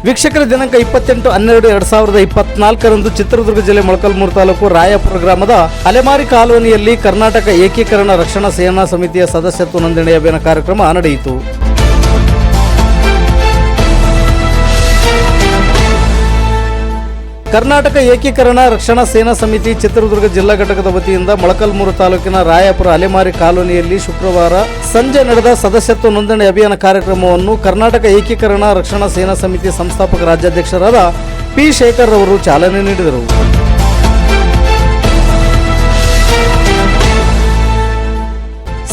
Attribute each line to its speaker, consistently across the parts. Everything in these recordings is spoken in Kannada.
Speaker 1: ವೀಕ್ಷಕರ ದಿನಾಂಕ 28/12/2024 ಚಿತ್ರದುರ್ಗ ಜಿಲ್ಲೆ ಮೊಳಕಾಲ್ಮೂರು ತಾಲೂಕು ರಾಯಪುರ ಗ್ರಾಮದ ಅಲೆಮಾರಿ ಕಾಲೋನಿಯಲ್ಲಿ ಕರ್ನಾಟಕ ಏಕೀಕರಣ ರಕ್ಷಣಾ ಸೇನಾ ಸಮಿತಿಯ ಸದಸ್ಯತ್ವ ನೋಂದಣಿ ಅಭಿಯಾನ ಕಾರ್ಯಕ್ರಮ ನಡೆಯಿತು. ಕರ್ನಾಟಕ ಏಕೀಕರಣ ರಕ್ಷಣಾ ಸೇನಾ ಸಮಿತಿ ಚಿತ್ರದುರ್ಗ ಜಿಲ್ಲಾ ಘಟಕದ ವತಿಯಿಂದ ಮೊಳಕಾಲ್ಮೂರು ತಾಲೂಕಿನ ರಾಯಪುರ ಅಲೆಮಾರಿ ಕಾಲೋನಿಯಲ್ಲಿ ಶುಕ್ರವಾರ ಸಂಜೆ ನಡೆದ ಸದಸ್ಯತ್ವ ನೋಂದಣಿ ಅಭಿಯಾನ ಕಾರ್ಯಕ್ರಮವನ್ನು ಕರ್ನಾಟಕ ಏಕೀಕರಣ ರಕ್ಷಣಾ ಸೇನಾ ಸಮಿತಿ ಸಂಸ್ಥಾಪಕ ರಾಜ್ಯಾಧ್ಯಕ್ಷರಾದ ಪಿ ಶೇಖರ್ ಅವರು ಚಾಲನೆ ನೀಡಿದರು.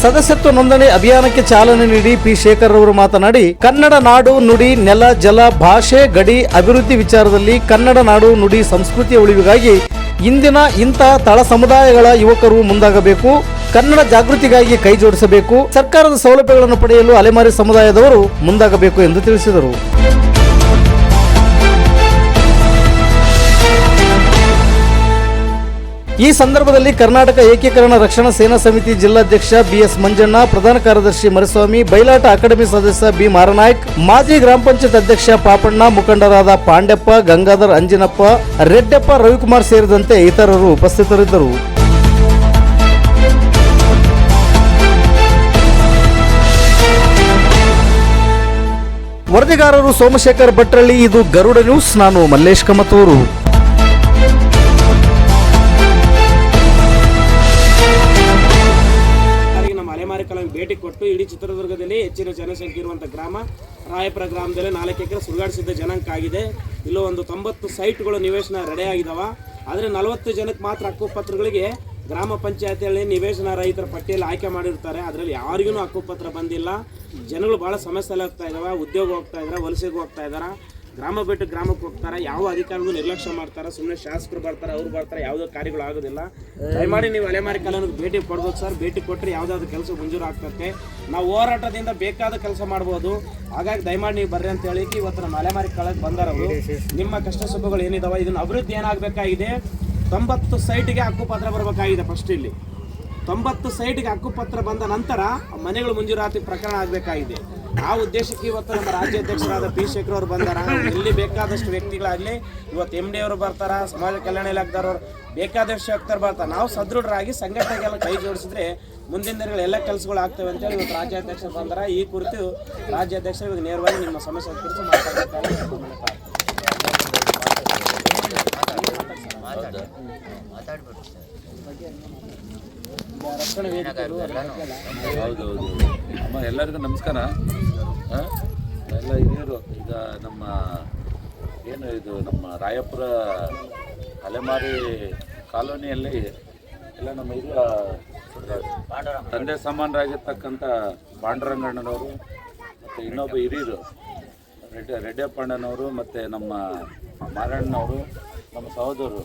Speaker 1: ಸದಸ್ಯತ್ವ ನೋಂದಣಿ ಅಭಿಯಾನಕ್ಕೆ ಚಾಲನೆ ನೀಡಿ ಪಿ ಶೇಖರ್ ಅವರು ಮಾತನಾಡಿ, ಕನ್ನಡ ನಾಡು ನುಡಿ ನೆಲ ಜಲ ಭಾಷೆ ಗಡಿ ಅಭಿವೃದ್ಧಿ ವಿಚಾರದಲ್ಲಿ ಕನ್ನಡ ನಾಡು ನುಡಿ ಸಂಸ್ಕೃತಿಯ ಉಳಿವಿಗಾಗಿ ಇಂದಿನ ಇಂಥ ತಳ ಸಮುದಾಯಗಳ ಯುವಕರು ಮುಂದಾಗಬೇಕು. ಕನ್ನಡ ಜಾಗೃತಿಗಾಗಿ ಕೈ ಜೋಡಿಸಬೇಕು. ಸರ್ಕಾರದ ಸೌಲಭ್ಯಗಳನ್ನು ಪಡೆಯಲು ಅಲೆಮಾರಿ ಸಮುದಾಯದವರು ಮುಂದಾಗಬೇಕು ಎಂದು ತಿಳಿಸಿದರು. ಈ ಸಂದರ್ಭದಲ್ಲಿ ಕರ್ನಾಟಕ ಏಕೀಕರಣ ರಕ್ಷಣಾ ಸೇನಾ ಸಮಿತಿ ಜಿಲ್ಲಾಧ್ಯಕ್ಷ ಬಿಎಸ್ ಮಂಜಣ್ಣ, ಪ್ರಧಾನ ಕಾರ್ಯದರ್ಶಿ ಮರಿಸ್ವಾಮಿ, ಬೈಲಾಟ ಅಕಾಡೆಮಿ ಸದಸ್ಯ ಬಿ ಮಾರನಾಯ್ಕ್, ಮಾಜಿ ಗ್ರಾಮ ಪಂಚಾಯತ್ ಅಧ್ಯಕ್ಷ ಪಾಪಣ್ಣ, ಮುಖಂಡರಾದ ಪಾಂಡ್ಯಪ್ಪ, ಗಂಗಾಧರ್, ಅಂಜಿನಪ್ಪ, ರೆಡ್ಡಪ್ಪ, ರವಿಕುಮಾರ್ ಸೇರಿದಂತೆ ಇತರರು ಉಪಸ್ಥಿತರಿದ್ದರು. ವರದಿಗಾರರು ಸೋಮಶೇಖರ್ ಭಟ್ರಳ್ಳಿ. ಇದು ಗರುಡ ನ್ಯೂಸ್. ನಾನು ಮಲ್ಲೇಶ್ ಕಮತೂರು.
Speaker 2: ಭೇಟಿ ಕೊಟ್ಟು ಇಡೀ ಚಿತ್ರದುರ್ಗದಲ್ಲಿ ಹೆಚ್ಚಿನ ಜನಸಂಖ್ಯೆ ಇರುವಂಥ ಗ್ರಾಮ ರಾಯಪುರ ಗ್ರಾಮದಲ್ಲಿ 4 ಎಕರೆ ಸುಡುಗಾಡಿಸಿದ್ದ ಜನಾಂಕ ಆಗಿದೆ. ಇಲ್ಲೂ ಒಂದು 90 ಸೈಟ್ಗಳು ನಿವೇಶನ ರೆಡಿ ಆಗಿದಾವ. ಆದರೆ 40 ಜನಕ್ಕೆ ಮಾತ್ರ ಹಕ್ಕುಪತ್ರಗಳಿಗೆ ಗ್ರಾಮ ಪಂಚಾಯತಿಯಲ್ಲಿ ನಿವೇಶನ ರೈತರ ಪಟ್ಟಿಯಲ್ಲಿ ಆಯ್ಕೆ ಮಾಡಿರ್ತಾರೆ. ಅದರಲ್ಲಿ ಯಾರಿಗೂ ಹಕ್ಕುಪತ್ರ ಬಂದಿಲ್ಲ. ಜನಗಳು ಭಾಳ ಸಮಸ್ಯೆ ಆಗ್ತಾ ಇದಾವೆ. ಉದ್ಯೋಗ ಹೋಗ್ತಾ ಇದ್ದಾರೆ, ವಲಸೆಗೆ ಹೋಗ್ತಾ ಇದ್ದಾರೆ, ಗ್ರಾಮ ಬಿಟ್ಟು ಗ್ರಾಮಕ್ಕೆ ಹೋಗ್ತಾರೆ. ಯಾವ ಅಧಿಕಾರಿಗೂ ನಿರ್ಲಕ್ಷ್ಯ ಮಾಡ್ತಾರೆ. ಸುಮ್ಮನೆ ಶಾಸಕರು ಬರ್ತಾರೆ, ಅವ್ರು ಬರ್ತಾರೆ, ಯಾವುದೋ ಕಾರ್ಯಗಳು ಆಗೋದಿಲ್ಲ. ದಯಮಾಡಿ ನೀವು ಅಲೆಮಾರಿ ಕಾಲೋನಿಗೆ ಭೇಟಿ ಕೊಡ್ಬೋದು ಸರ್. ಭೇಟಿ ಕೊಟ್ಟರೆ ಯಾವುದಾದ್ರು ಕೆಲಸ ಮಂಜೂರು ಆಗ್ತದೆ. ನಾವು ಹೋರಾಟದಿಂದ ಬೇಕಾದ ಕೆಲಸ ಮಾಡ್ಬೋದು. ಹಾಗಾಗಿ ದಯಮಾಡಿ ನೀವು ಬರ್ರಿ ಅಂತ ಹೇಳಿ ಇವತ್ತು ನಮ್ಮ ಅಲೆಮಾರಿ ಕಾಲಕ್ಕೆ ಬಂದಾರವರು. ನಿಮ್ಮ ಕಷ್ಟ ಸುಖಗಳು ಏನಿದಾವೆ, ಇದನ್ನು ಅಭಿವೃದ್ಧಿ ಏನಾಗಬೇಕಾಗಿದೆ, 90 ಸೈಟಿಗೆ ಹಕ್ಕುಪತ್ರ ಬರಬೇಕಾಗಿದೆ. ಫಸ್ಟ್ ಇಲ್ಲಿ 90 ಸೈಟ್ಗೆ ಹಕ್ಕುಪತ್ರ ಬಂದ ನಂತರ ಮನೆಗಳು ಮಂಜೂರಾತಿ ಪ್ರಕರಣ ಆಗಬೇಕಾಗಿದೆ. ಆ ಉದ್ದೇಶಕ್ಕೆ ಇವತ್ತು ನಮ್ಮ ರಾಜ್ಯಾಧ್ಯಕ್ಷರಾದ ಪಿ ಶೇಖರ್ ಅವರು ಬಂದಾರ. ಎಲ್ಲಿ ಬೇಕಾದಷ್ಟು ವ್ಯಕ್ತಿಗಳಾಗಲಿ, ಇವತ್ತು MD ಅವರು ಬರ್ತಾರ, ಸಮಾಜ ಕಲ್ಯಾಣ ಇಲಾಖೆದವರು ಬೇಕಾದಷ್ಟು ವ್ಯಕ್ತರು ಬರ್ತಾರೆ. ನಾವು ಸದೃಢರಾಗಿ ಸಂಘಟನೆಗೆಲ್ಲ ಕೈ ಜೋಡಿಸಿದ್ರೆ ಮುಂದಿನ ದಿನಗಳು ಎಲ್ಲ ಕೆಲಸಗಳು ಆಗ್ತವೆ ಅಂತೇಳಿ ಇವತ್ತು ರಾಜ್ಯಾಧ್ಯಕ್ಷರು ಬಂದಾರ. ಈ ಕುರಿತು ರಾಜ್ಯಾಧ್ಯಕ್ಷರು ಇವಾಗ ನೇರವಾಗಿ ನಿಮ್ಮ ಸಮಸ್ಯೆ ಕುರಿತು ಮಾತಾಡ್ತಾರೆ.
Speaker 3: ಹೌದೌದು ಅಮ್ಮ, ಎಲ್ಲರಿಗೂ ನಮಸ್ಕಾರ. ಎಲ್ಲ ಹಿರಿಯರು ಈಗ ನಮ್ಮ ಏನು ಇದು ನಮ್ಮ ರಾಯಪುರ ಅಲೆಮಾರಿ ಕಾಲೋನಿಯಲ್ಲಿ ಎಲ್ಲ ನಮ್ಮ ಹಿರಿಯ ತಂದೆ ಸಮಾನರಾಗಿರ್ತಕ್ಕಂಥ ಪಾಂಡುರಂಗಣ್ಣನವರು ಮತ್ತು ಇನ್ನೊಬ್ಬ ಹಿರಿಯರು ರೆಡ್ಡಪ್ಪಣ್ಣನವರು ಮತ್ತು ನಮ್ಮ ಮಾರಣ್ಣನವರು, ನಮ್ಮ ಸಹೋದರರು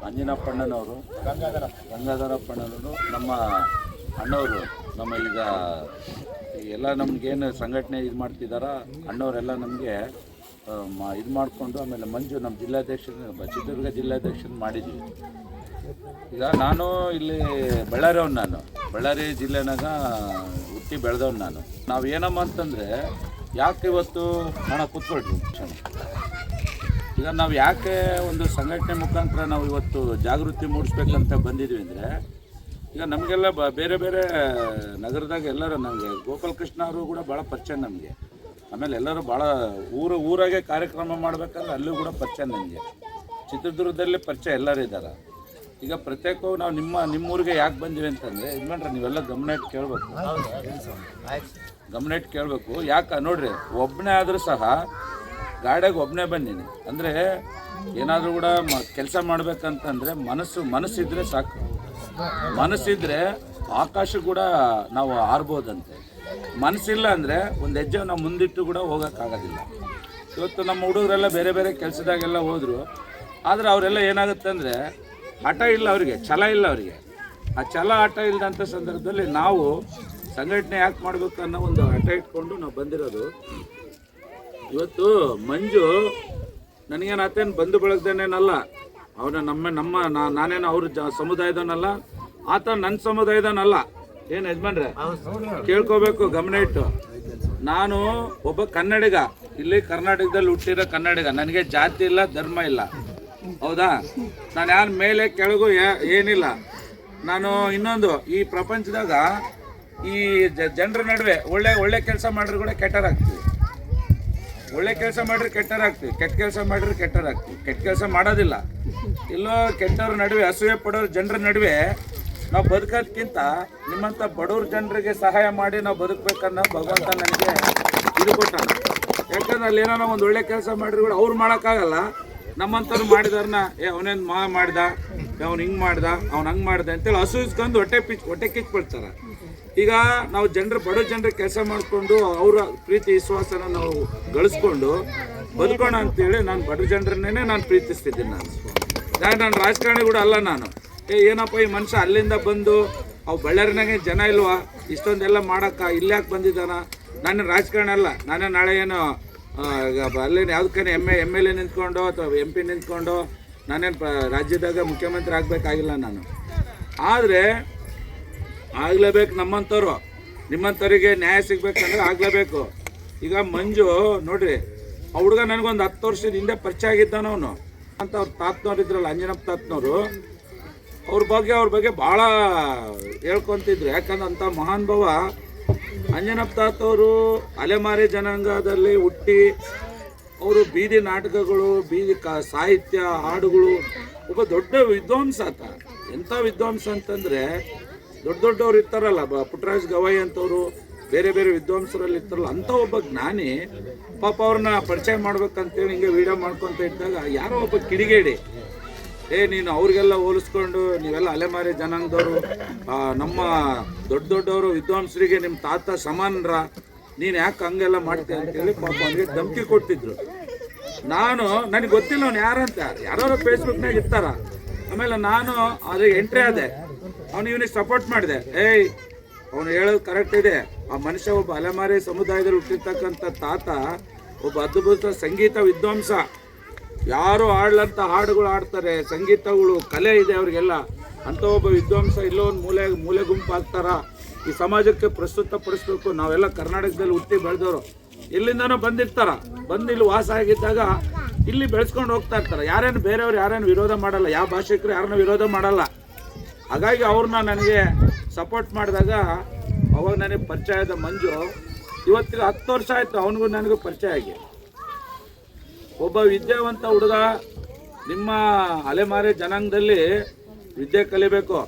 Speaker 3: ಅಂಜಿನಪ್ಪಣ್ಣನವರು, ಗಂಗಾಧರಪ್ಪಣ್ಣನವರು, ನಮ್ಮ ಅಣ್ಣವರು, ನಮ್ಮ ಈಗ ಎಲ್ಲ ನಮಗೇನು ಸಂಘಟನೆ ಇದು ಮಾಡ್ತಿದ್ದಾರ ಅಣ್ಣವರೆಲ್ಲ ನಮಗೆ ಇದು ಮಾಡಿಕೊಂಡು ಆಮೇಲೆ ಮಂಜು ನಮ್ಮ ಜಿಲ್ಲಾಧ್ಯಕ್ಷರು ಚಿತ್ರದುರ್ಗ ಜಿಲ್ಲಾಧ್ಯಕ್ಷರು ಮಾಡಿದ್ವಿ. ಈಗ ನಾನು ಇಲ್ಲಿ ನಾನು ಬಳ್ಳಾರಿ ಜಿಲ್ಲೆನಾಗ ಹುಟ್ಟಿ ಬೆಳೆದವ್ನು ನಾನು. ನಾವು ಏನಮ್ಮ ಅಂತಂದರೆ ಯಾಕೆ ಇವತ್ತು ಹಣ ಕೂತ್ಕೊಳ್ರಿ ಈಗ ನಾವು ಯಾಕೆ ಒಂದು ಸಂಘಟನೆ ಮುಖಾಂತರ ನಾವು ಇವತ್ತು ಜಾಗೃತಿ ಮೂಡಿಸ್ಬೇಕಂತ ಬಂದಿದ್ವಿ ಅಂದರೆ, ಈಗ ನಮಗೆಲ್ಲ ಬೇರೆ ಬೇರೆ ನಗರದಾಗ ಎಲ್ಲರೂ ನಮಗೆ ಗೋಪಾಲಕೃಷ್ಣ ಅವರು ಕೂಡ ಭಾಳ ಪರಿಚಯ ನಮಗೆ. ಆಮೇಲೆ ಎಲ್ಲರೂ ಭಾಳ ಊರಾಗೆ ಕಾರ್ಯಕ್ರಮ ಮಾಡ್ಬೇಕಾದ್ರೆ ಅಲ್ಲೂ ಕೂಡ ಪರಿಚಯ ನನಗೆ. ಚಿತ್ರದುರ್ಗದಲ್ಲಿ ಪರಿಚಯ ಎಲ್ಲರೂ ಇದ್ದಾರೆ. ಈಗ ಪ್ರತ್ಯೇಕವಾಗಿ ನಾವು ನಿಮ್ಮೂರಿಗೆ ಯಾಕೆ ಬಂದಿವಿ ಅಂತಂದರೆ, ಇದ್ಮೇಲೆ ನೀವೆಲ್ಲ ಗಮನ ಇಟ್ಟು ಕೇಳಬೇಕು. ಯಾಕೆ ನೋಡ್ರಿ, ಒಬ್ಬನೇ ಆದರೂ ಸಹ ಗಾಡಿಯಾಗ ಒಬ್ಬನೇ ಬಂದೀನಿ ಅಂದರೆ ಏನಾದರೂ ಕೂಡ ಕೆಲಸ ಮಾಡ್ಬೇಕಂತಂದರೆ ಮನಸ್ಸಿದ್ರೆ ಸಾಕು. ಮನಸ್ಸಿದ್ರೆ ಆಕಾಶ ಕೂಡ ನಾವು ಆರ್ಬೋದಂತೆ. ಮನಸ್ಸಿಲ್ಲ ಅಂದರೆ ಒಂದು ಹೆಜ್ಜೆ ನಾವು ಮುಂದಿಟ್ಟು ಕೂಡ ಹೋಗೋಕ್ಕಾಗೋದಿಲ್ಲ. ಇವತ್ತು ನಮ್ಮ ಹುಡುಗರೆಲ್ಲ ಬೇರೆ ಬೇರೆ ಕೆಲಸದಾಗೆಲ್ಲ ಹೋದರು. ಆದರೆ ಅವರೆಲ್ಲ ಏನಾಗುತ್ತೆ ಅಂದರೆ ಹಠ ಇಲ್ಲ ಅವರಿಗೆ, ಛಲ ಇಲ್ಲ ಅವರಿಗೆ. ಆ ಛಲ ಹಠ ಇಲ್ಲದಂಥ ಸಂದರ್ಭದಲ್ಲಿ ನಾವು ಸಂಘಟನೆ ಯಾಕೆ ಮಾಡಬೇಕು ಅನ್ನೋ ಒಂದು ಹಠ ಇಟ್ಕೊಂಡು ನಾವು ಬಂದಿರೋದು. ಇವತ್ತು ಮಂಜು ನನಗೇನು ಆತೇನು ಬಂಧು ಬಳಗದೇನೇನಲ್ಲ, ಅವನ ನಾನೇನು ಅವ್ರ ಸಮುದಾಯದವನಲ್ಲ, ಆತ ನನ್ನ ಸಮುದಾಯದವನಲ್ಲ. ಏನು ಯಜಮಾನ್ರೆ ಕೇಳ್ಕೋಬೇಕು ಗಮನ ಇಟ್ಟು. ನಾನು ಒಬ್ಬ ಕನ್ನಡಿಗ, ಇಲ್ಲಿ ಕರ್ನಾಟಕದಲ್ಲಿ ಹುಟ್ಟಿರೋ ಕನ್ನಡಿಗ. ನನಗೆ ಜಾತಿ ಇಲ್ಲ, ಧರ್ಮ ಇಲ್ಲ, ಹೌದಾ? ನಾನು ಯಾರ ಮೇಲೆ ಕೆಳಗೂ ಏನಿಲ್ಲ. ನಾನು ಇನ್ನೊಂದು, ಈ ಪ್ರಪಂಚದಾಗ ಈ ಜನರ ನಡುವೆ ಒಳ್ಳೆ ಕೆಲಸ ಮಾಡ್ರೆ ಕೂಡ ಕೆಟ್ಟರಾಗ್ತೀವಿ, ಒಳ್ಳೆ ಕೆಲಸ ಮಾಡ್ರೆ ಕೆಟ್ಟರಾಗ್ತೀವಿ, ಕೆಟ್ಟ ಕೆಲಸ ಮಾಡ್ರೆ ಕೆಟ್ಟರಾಗ್ತೀವಿ. ಕೆಟ್ಟ ಕೆಲಸ ಮಾಡೋದಿಲ್ಲ. ಇಲ್ಲೋ ಕೆಟ್ಟವ್ರ ನಡುವೆ, ಅಸೂಯೆ ಪಡೋರ ಜನರ ನಡುವೆ ನಾವು ಬದುಕೋದಕ್ಕಿಂತ ನಿಮ್ಮಂಥ ಬಡವ್ರ ಜನರಿಗೆ ಸಹಾಯ ಮಾಡಿ ನಾವು ಬದುಕಬೇಕನ್ನೋ ಭಗವಂತ ನನಗೆ ಇದು ಕೊಟ್ಟಾನ. ಯಾಕಂದ್ರೆ ಅಲ್ಲಿ ಏನೋ ಒಂದು ಒಳ್ಳೆ ಕೆಲಸ ಮಾಡಿದ್ರು ಕೂಡ ಅವ್ರು ಮಾಡೋಕ್ಕಾಗಲ್ಲ. ನಮ್ಮಂಥವ್ರು ಮಾಡಿದಾರನ್ನ ಅವನೇನು ಮಾಡ್ದ, ಅವ್ನು ಹಿಂಗೆ ಮಾಡ್ದ, ಅವ್ನು ಹಂಗೆ ಮಾಡ್ದೆ ಅಂತೇಳಿ ಹಸುಸ್ಕೊಂಡು ಹೊಟ್ಟೆ ಕಿಚ್ಬಿಡ್ತಾರೆ. ಈಗ ನಾವು ಬಡ ಜನರಿಗೆ ಕೆಲಸ ಮಾಡಿಕೊಂಡು ಅವರ ಪ್ರೀತಿ ವಿಶ್ವಾಸನ ನಾವು ಗಳಿಸ್ಕೊಂಡು ಬದುಕೋಣ ಅಂತೇಳಿ ನಾನು ಬಡ ಜನರನ್ನೇ ನಾನು ಪ್ರೀತಿಸ್ತಿದ್ದೀನಿ. ನಾನು ರಾಜಕಾರಣಿ ಕೂಡ ಅಲ್ಲ. ನಾನು ಏನಪ್ಪ ಈ ಮನುಷ್ಯ ಅಲ್ಲಿಂದ ಬಂದು ಅವು ಬಳ್ಳಾರಿನಾಗೆ ಜನ ಇಲ್ವಾ, ಇಷ್ಟೊಂದೆಲ್ಲ ಮಾಡೋಕ್ಕೆ ಇಲ್ಲಾಕೆ ಬಂದಿದ್ದಾನ? ನಾನು ರಾಜಕಾರಣ ಅಲ್ಲ. ನಾನೇ ನಾಳೆ ಏನು ಅಲ್ಲೇನು ಯಾವುದಕ್ಕೇನೆ ಎಮ್ ಎಲ್ ಎ ನಿಂತ್ಕೊಂಡು ಅಥವಾ MP ನಿಂತ್ಕೊಂಡು ನಾನೇನು ರಾಜ್ಯದಾಗ ಮುಖ್ಯಮಂತ್ರಿ ಆಗಬೇಕಾಗಿಲ್ಲ ನಾನು. ಆದರೆ ಆಗಲೇಬೇಕು. ನಮ್ಮಂಥವ್ರು, ನಿಮ್ಮಂಥವ್ರಿಗೆ ನ್ಯಾಯ ಸಿಗ್ಬೇಕಂದ್ರೆ ಆಗಲೇಬೇಕು. ಈಗ ಮಂಜು ನೋಡ್ರಿ, ಆ ಹುಡುಗ ನನಗೊಂದು 10 ವರ್ಷದ ಹಿಂದೆ ಪರಿಚಯ ಆಗಿದ್ದಾನವನು ಅಂತ. ಅವ್ರ ತಾತನವ್ರು ಇದ್ರಲ್ಲ, ಅಂಜನಪ್ಪ ತಾತನವರು, ಅವ್ರ ಬಗ್ಗೆ ಭಾಳ ಹೇಳ್ಕೊತಿದ್ರು. ಯಾಕಂದ್ರೆ ಅಂಥ ಮಹಾನ್ ಭಾವ ಅಂಜನಪ್ಪ ತಾತವರು ಅಲೆಮಾರಿ ಜನಾಂಗದಲ್ಲಿ ಹುಟ್ಟಿ ಅವರು ಬೀದಿ ನಾಟಕಗಳು, ಬೀದಿ ಸಾಹಿತ್ಯ, ಹಾಡುಗಳು, ಒಬ್ಬ ದೊಡ್ಡ ವಿದ್ವಾಂಸ ಆತ. ಎಂಥ ವಿದ್ವಾಂಸ ಅಂತಂದರೆ ದೊಡ್ಡವ್ರು ಇರ್ತಾರಲ್ಲ, ಪುಟ್ಟರಾಜ್ ಗವಾಯಿ ಅಂತವರು, ಬೇರೆ ಬೇರೆ ವಿದ್ವಾಂಸರಲ್ಲಿ ಇರ್ತಾರಲ್ಲ, ಅಂಥ ಒಬ್ಬ ಜ್ಞಾನಿ. ಪಾಪ ಅವ್ರನ್ನ ಪರಿಚಯ ಮಾಡ್ಬೇಕಂತೇಳಿ ಹಿಂಗೆ ವಿಡಿಯೋ ಮಾಡ್ಕೊತ ಇದ್ದಾಗ ಯಾರೋ ಒಬ್ಬ ಕಿಡಿಗೇಡಿ, ನೀನು ಅವ್ರಿಗೆಲ್ಲ ಹೋಲಿಸ್ಕೊಂಡು ನೀವೆಲ್ಲ ಅಲೆಮಾರಿ ಜನಾಂಗದವರು, ನಮ್ಮ ದೊಡ್ಡವರು ವಿದ್ವಾಂಸರಿಗೆ ನಿಮ್ಮ ತಾತ ಸಮಾನರ, ನೀನು ಯಾಕೆ ಹಂಗೆಲ್ಲ ಮಾಡ್ತೀಯ ಅಂತೇಳಿ ಪಾಪ ಅವನಿಗೆ ಧಮಕಿ ಕೊಟ್ಟಿದ್ರು. ನನಗೆ ಗೊತ್ತಿಲ್ಲ ಅವ್ನು ಯಾರಂತ, ಯಾರೋ ಫೇಸ್ಬುಕ್ನಾಗ ಇರ್ತಾರ. ಆಮೇಲೆ ನಾನು ಅದಕ್ಕೆ ಎಂಟ್ರಿ ಆದೆ. ಇವನಿಗೆ ಸಪೋರ್ಟ್ ಮಾಡಿದೆ. ಅವನು ಹೇಳೋದು ಕರೆಕ್ಟ್ ಇದೆ. ಆ ಮನುಷ್ಯ ಒಬ್ಬ ಅಲೆಮಾರಿ ಸಮುದಾಯದಲ್ಲಿ ಹುಟ್ಟಿರ್ತಕ್ಕಂಥ ತಾತ ಒಬ್ಬ ಅದ್ಭುತ ಸಂಗೀತ ವಿದ್ವಾಂಸ. ಯಾರು ಆಡ್ಲಂತ ಹಾಡುಗಳು ಆಡ್ತಾರೆ, ಸಂಗೀತಗಳು, ಕಲೆ ಇದೆ ಅವ್ರಿಗೆಲ್ಲ. ಅಂಥ ಒಬ್ಬ ವಿದ್ವಾಂಸ ಇಲ್ಲೋ ಒಂದು ಮೂಲೆ ಗುಂಪು ಆಗ್ತಾರ. ಈ ಸಮಾಜಕ್ಕೆ ಪ್ರಸ್ತುತಪಡಿಸ್ಬೇಕು. ನಾವೆಲ್ಲ ಕರ್ನಾಟಕದಲ್ಲಿ ಹುಟ್ಟಿ ಬೆಳೆದವರು, ಎಲ್ಲಿಂದನೋ ಬಂದಿರ್ತಾರ, ಬಂದು ಇಲ್ಲಿ ವಾಸ ಆಗಿದ್ದಾಗ ಇಲ್ಲಿ ಬೆಳೆಸ್ಕೊಂಡು ಹೋಗ್ತಾ ಇರ್ತಾರೆ. ಬೇರೆಯವ್ರು ಯಾರೇನು ವಿರೋಧ ಮಾಡಲ್ಲ, ಯಾವ ಭಾಷಿಕರು ಯಾರನ್ನೂ ವಿರೋಧ ಮಾಡಲ್ಲ. ಹಾಗಾಗಿ ಅವ್ರನ್ನ ನನಗೆ ಸಪೋರ್ಟ್ ಮಾಡಿದಾಗ ಅವಾಗ ನನಗೆ ಪರಿಚಯ ಆದ ಮಂಜು. ಇವತ್ತಿಗೆ 10 ವರ್ಷ ಆಯಿತು ಅವನಿಗೂ ನನಗೂ ಪರಿಚಯ ಆಗಿ. ಒಬ್ಬ ವಿದ್ಯಾವಂತ ಹುಡುಗ, ನಿಮ್ಮ ಅಲೆಮಾರಿ ಜನಾಂಗದಲ್ಲಿ ವಿದ್ಯೆ ಕಲಿಬೇಕು.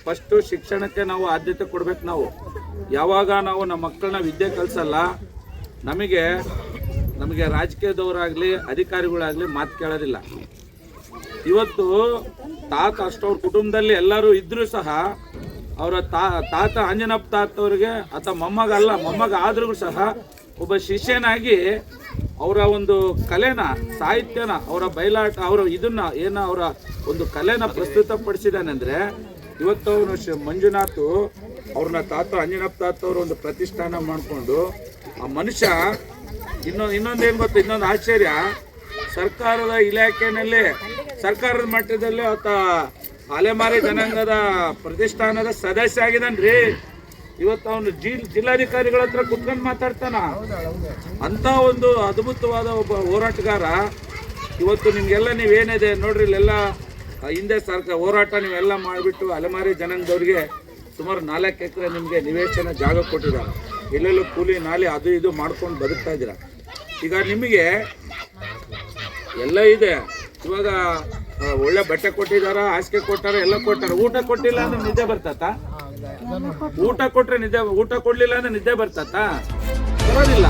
Speaker 3: ಫಸ್ಟು ಶಿಕ್ಷಣಕ್ಕೆ ನಾವು ಆದ್ಯತೆ ಕೊಡಬೇಕು. ಯಾವಾಗ ನಾವು ನಮ್ಮ ಮಕ್ಕಳನ್ನ ವಿದ್ಯೆ ಕಲಿಸಲ್ಲ, ನಮಗೆ ರಾಜಕೀಯದವರಾಗಲಿ ಅಧಿಕಾರಿಗಳಾಗಲಿ ಮಾತು ಕೇಳೋದಿಲ್ಲ. ಇವತ್ತು ತಾತ ಅಷ್ಟವ್ರ ಕುಟುಂಬದಲ್ಲಿ ಎಲ್ಲರೂ ಇದ್ರೂ ಸಹ ಅವರ ತಾತ ಅಂಜನಪ್ಪ ತಾತವ್ರಿಗೆ ಅಥವಾ ಮೊಮ್ಮಗ ಆದ್ರೂ ಸಹ ಒಬ್ಬ ಶಿಷ್ಯನಾಗಿ ಅವರ ಒಂದು ಕಲೆನ, ಸಾಹಿತ್ಯನ, ಅವರ ಬಯಲಾಟ, ಅವರ ಒಂದು ಕಲೆನ ಪ್ರಸ್ತುತಪಡಿಸಿದಾನೆಂದರೆ ಇವತ್ತು ಅವನು ಮಂಜುನಾಥ್ ಅವ್ರನ್ನ ತಾತ ಅಂಜನಪ್ಪ ತಾತವ್ರು ಒಂದು ಪ್ರತಿಷ್ಠಾನ ಮಾಡಿಕೊಂಡು ಆ ಮನುಷ್ಯ ಇನ್ನೊಂದೇನು ಗೊತ್ತು, ಇನ್ನೊಂದು ಆಶ್ಚರ್ಯ, ಸರ್ಕಾರದ ಇಲಾಖೆಯಲ್ಲಿ, ಸರ್ಕಾರದ ಮಟ್ಟದಲ್ಲಿ ಆತ ಅಲೆಮಾರಿ ಜನಾಂಗದ ಪ್ರತಿಷ್ಠಾನದ ಸದಸ್ಯ ಆಗಿದ್ದಾನ್ರಿ. ಇವತ್ತು ಅವನು ಜಿಲ್ಲಾಧಿಕಾರಿಗಳ ಹತ್ರ ಕುತ್ಕೊಂಡು ಮಾತಾಡ್ತಾನ. ಅಂತ ಒಂದು ಅದ್ಭುತವಾದ ಒಬ್ಬ ಹೋರಾಟಗಾರ. ಇವತ್ತು ನಿಮಗೆಲ್ಲ ನೀವೇನಿದೆ ನೋಡ್ರಿ, ಇಲ್ಲೆಲ್ಲ ಹಿಂದೆ ಹೋರಾಟ ನೀವೆಲ್ಲ ಮಾಡಿಬಿಟ್ಟು ಅಲೆಮಾರಿ ಜನಾಂಗದವ್ರಿಗೆ ಸುಮಾರು 4 ಎಕರೆ ನಿಮಗೆ ನಿವೇಶನ ಜಾಗ ಕೊಟ್ಟಿದ್ದಾರೆ. ಎಲ್ಲೆಲ್ಲೂ ಕೂಲಿ ನಾಲಿ ಅದು ಇದು ಮಾಡ್ಕೊಂಡು ಬದುಕ್ತಾ ಇದ್ದೀರ. ಈಗ ನಿಮಗೆ ಎಲ್ಲ ಇದೆ. ಇವಾಗ ಒಳ್ಳೆ ಬಟ್ಟೆ ಕೊಟ್ಟಿದಾರ, ಹಾಸಿಗೆ ಕೊಟ್ಟಾರ, ಎಲ್ಲ ಕೊಟ್ಟಾರ. ಊಟ ಕೊಟ್ಟಿಲ್ಲ ಅಂದ್ರೆ ನಿದ್ದೆ ಬರ್ತತ್ತ? ಊಟ ಕೊಟ್ರೆ ಊಟ ಕೊಡ್ಲಿಲ್ಲ ಅಂದ್ರೆ ನಿದ್ದೆ ಬರ್ತತ್ತ? ಬರೋದಿಲ್ಲ.